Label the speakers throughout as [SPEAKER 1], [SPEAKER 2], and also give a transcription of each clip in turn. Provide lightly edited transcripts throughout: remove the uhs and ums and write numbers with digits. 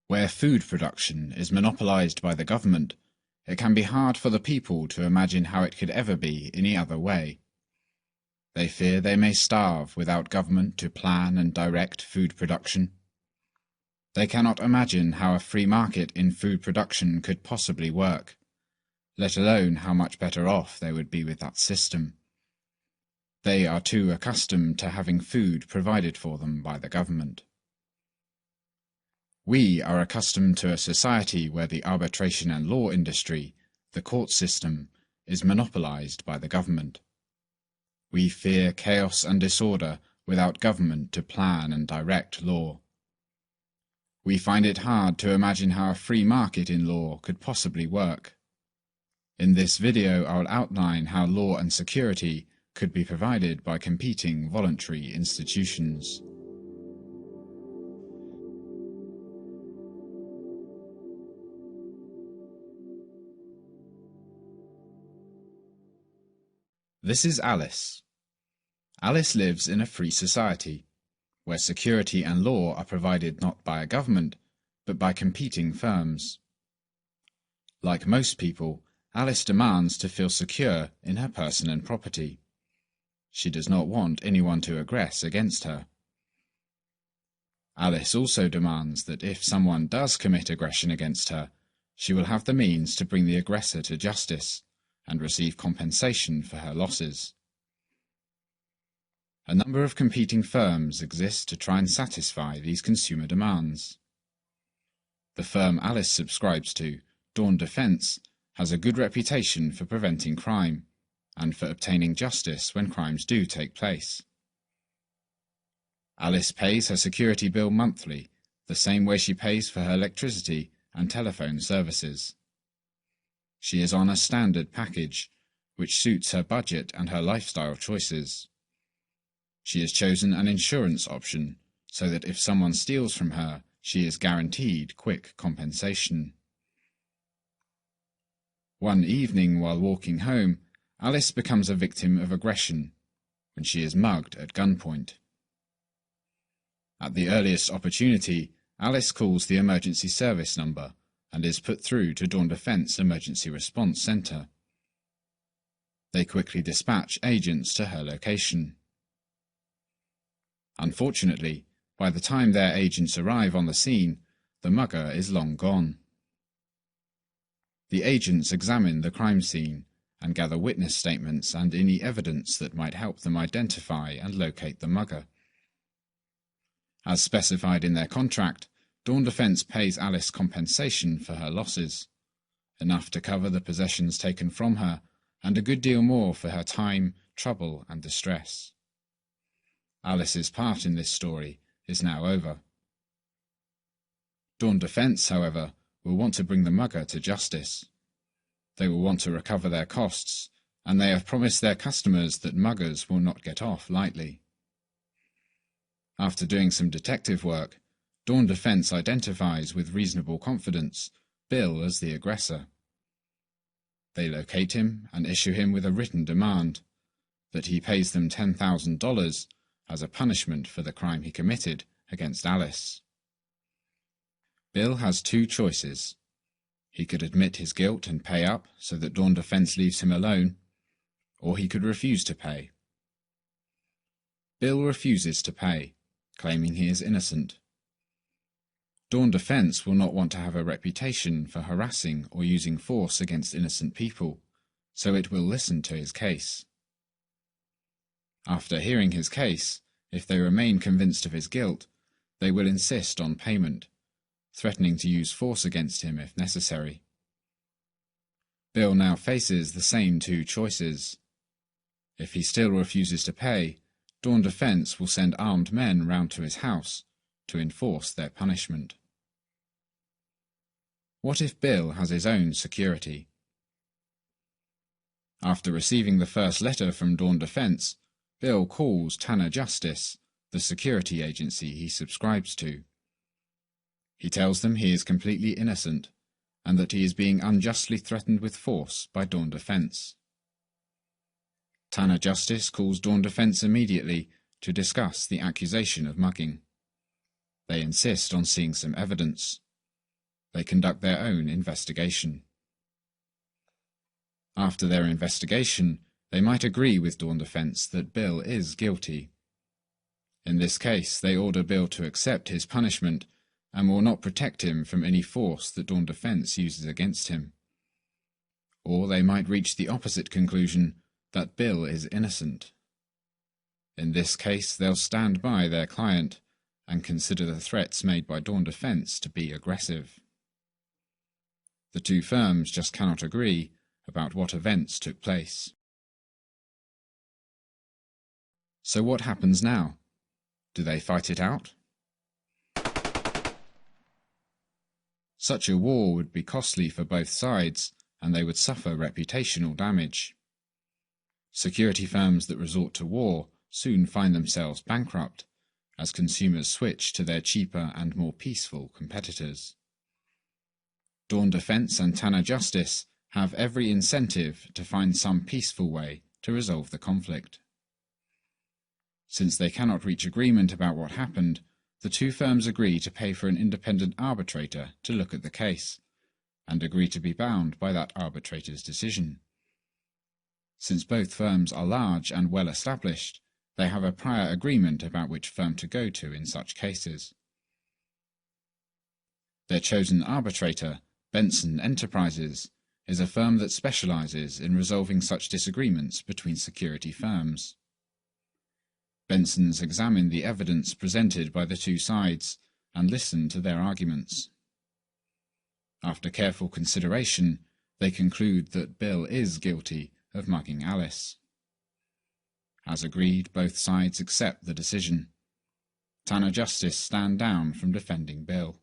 [SPEAKER 1] Where food production is monopolized by the government, it can be hard for the people to imagine how it could ever be any other way. They fear they may starve without government to plan and direct food production. They cannot imagine how a free market in food production could possibly work, let alone how much better off they would be with that system. They are too accustomed to having food provided for them by the government. We are accustomed to a society where the arbitration and law industry, the court system, is monopolized by the government. We fear chaos and disorder without government to plan and direct law. We find it hard to imagine how a free market in law could possibly work. In this video, I'll outline how law and security could be provided by competing voluntary institutions. This is Alice. Alice lives in a free society, where security and law are provided not by a government, but by competing firms. Like most people, Alice demands to feel secure in her person and property. She does not want anyone to aggress against her. Alice also demands that if someone does commit aggression against her, she will have the means to bring the aggressor to justice and receive compensation for her losses. A number of competing firms exist to try and satisfy these consumer demands. The firm Alice subscribes to, Dawn Defense, has a good reputation for preventing crime and for obtaining justice when crimes do take place. Alice pays her security bill monthly, the same way she pays for her electricity and telephone services. She is on a standard package, which suits her budget and her lifestyle choices. She has chosen an insurance option, so that if someone steals from her, she is guaranteed quick compensation. One evening while walking home, Alice becomes a victim of aggression, when she is mugged at gunpoint. At the earliest opportunity, Alice calls the emergency service number and is put through to Dawn Defense Emergency Response Center. They quickly dispatch agents to her location. Unfortunately, by the time their agents arrive on the scene, the mugger is long gone. The agents examine the crime scene and gather witness statements and any evidence that might help them identify and locate the mugger. As specified in their contract, Dawn Defense pays Alice compensation for her losses, enough to cover the possessions taken from her, and a good deal more for her time, trouble, and distress. Alice's part in this story is now over. Dawn Defense, however, will want to bring the mugger to justice. They will want to recover their costs, and they have promised their customers that muggers will not get off lightly. After doing some detective work, Dawn Defense identifies with reasonable confidence Bill as the aggressor. They locate him and issue him with a written demand that he pays them $10,000 as a punishment for the crime he committed against Alice. Bill has two choices. He could admit his guilt and pay up so that Dawn Defense leaves him alone, or he could refuse to pay. Bill refuses to pay, claiming he is innocent. Dawn Defense will not want to have a reputation for harassing or using force against innocent people, so it will listen to his case. After hearing his case, if they remain convinced of his guilt, they will insist on payment, threatening to use force against him if necessary. Bill now faces the same two choices. If he still refuses to pay, Dawn Defense will send armed men round to his house to enforce their punishment. What if Bill has his own security? After receiving the first letter from Dawn Defense, Bill calls Tanner Justice, the security agency he subscribes to. He tells them he is completely innocent and that he is being unjustly threatened with force by Dawn Defense. Tanner Justice calls Dawn Defense immediately to discuss the accusation of mugging. They insist on seeing some evidence. They conduct their own investigation. After their investigation, they might agree with Dawn Defence that Bill is guilty. In this case, they order Bill to accept his punishment and will not protect him from any force that Dawn Defence uses against him. Or they might reach the opposite conclusion, that Bill is innocent. In this case, they'll stand by their client and consider the threats made by Dawn Defence to be aggressive. The two firms just cannot agree about what events took place. So what happens now? Do they fight it out? Such a war would be costly for both sides, and they would suffer reputational damage. Security firms that resort to war soon find themselves bankrupt, as consumers switch to their cheaper and more peaceful competitors. Dawn Defence and Tanner Justice have every incentive to find some peaceful way to resolve the conflict. Since they cannot reach agreement about what happened, the two firms agree to pay for an independent arbitrator to look at the case, and agree to be bound by that arbitrator's decision. Since both firms are large and well established, they have a prior agreement about which firm to go to in such cases. Their chosen arbitrator, Benson Enterprises, is a firm that specializes in resolving such disagreements between security firms. Benson's examine the evidence presented by the two sides and listen to their arguments. After careful consideration, they conclude that Bill is guilty of mugging Alice. As agreed, both sides accept the decision. Tanner Justice stand down from defending Bill.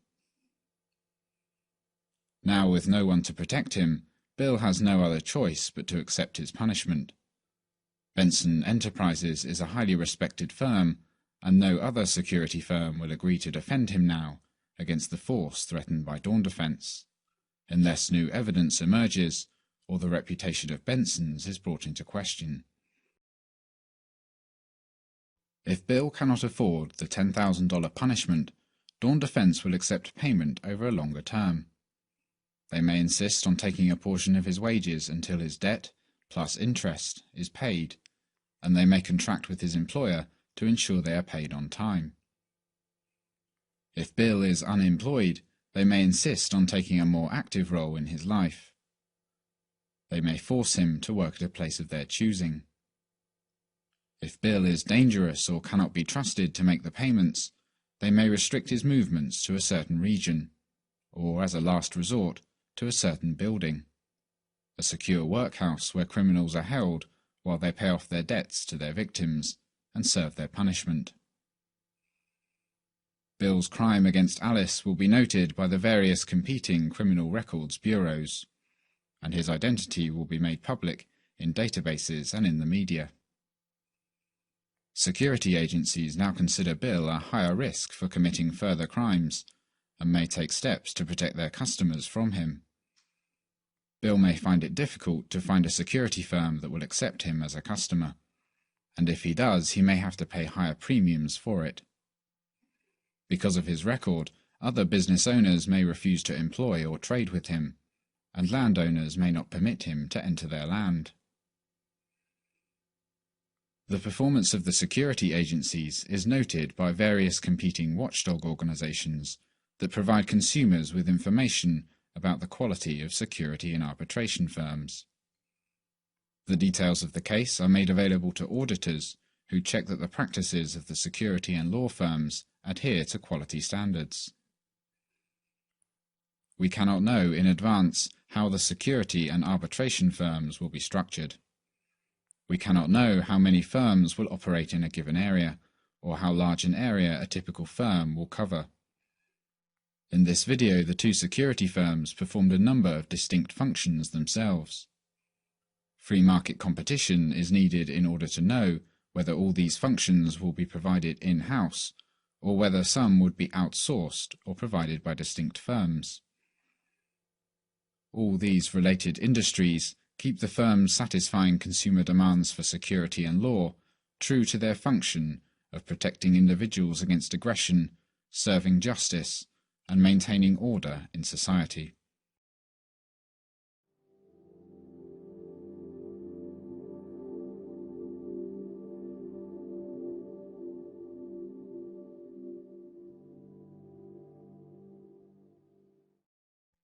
[SPEAKER 1] Now, with no one to protect him, Bill has no other choice but to accept his punishment. Benson Enterprises is a highly respected firm, and no other security firm will agree to defend him now against the force threatened by Dawn Defence, unless new evidence emerges or the reputation of Benson's is brought into question. If Bill cannot afford the $10,000 punishment, Dawn Defence will accept payment over a longer term. They may insist on taking a portion of his wages until his debt, plus interest, is paid, and they may contract with his employer to ensure they are paid on time. If Bill is unemployed, they may insist on taking a more active role in his life. They may force him to work at a place of their choosing. If Bill is dangerous or cannot be trusted to make the payments, they may restrict his movements to a certain region, or, as a last resort, to a certain building, a secure workhouse where criminals are held while they pay off their debts to their victims and serve their punishment. Bill's crime against Alice will be noted by the various competing criminal records bureaus, and his identity will be made public in databases and in the media. Security agencies now consider Bill a higher risk for committing further crimes and may take steps to protect their customers from him. Bill may find it difficult to find a security firm that will accept him as a customer, and if he does, he may have to pay higher premiums for it. Because of his record, other business owners may refuse to employ or trade with him, and landowners may not permit him to enter their land. The performance of the security agencies is noted by various competing watchdog organizations that provide consumers with information about the quality of security and arbitration firms. The details of the case are made available to auditors who check that the practices of the security and law firms adhere to quality standards. We cannot know in advance how the security and arbitration firms will be structured. We cannot know how many firms will operate in a given area, or how large an area a typical firm will cover. In this video, the two security firms performed a number of distinct functions themselves. Free market competition is needed in order to know whether all these functions will be provided in-house, or whether some would be outsourced or provided by distinct firms. All these related industries keep the firms satisfying consumer demands for security and law true to their function of protecting individuals against aggression, serving justice, and maintaining order in society.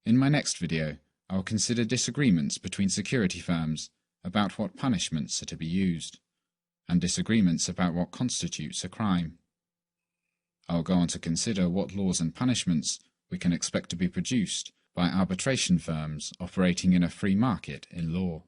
[SPEAKER 1] In my next video, I will consider disagreements between security firms about what punishments are to be used, and disagreements about what constitutes a crime. I will go on to consider what laws and punishments we can expect to be produced by arbitration firms operating in a free market in law.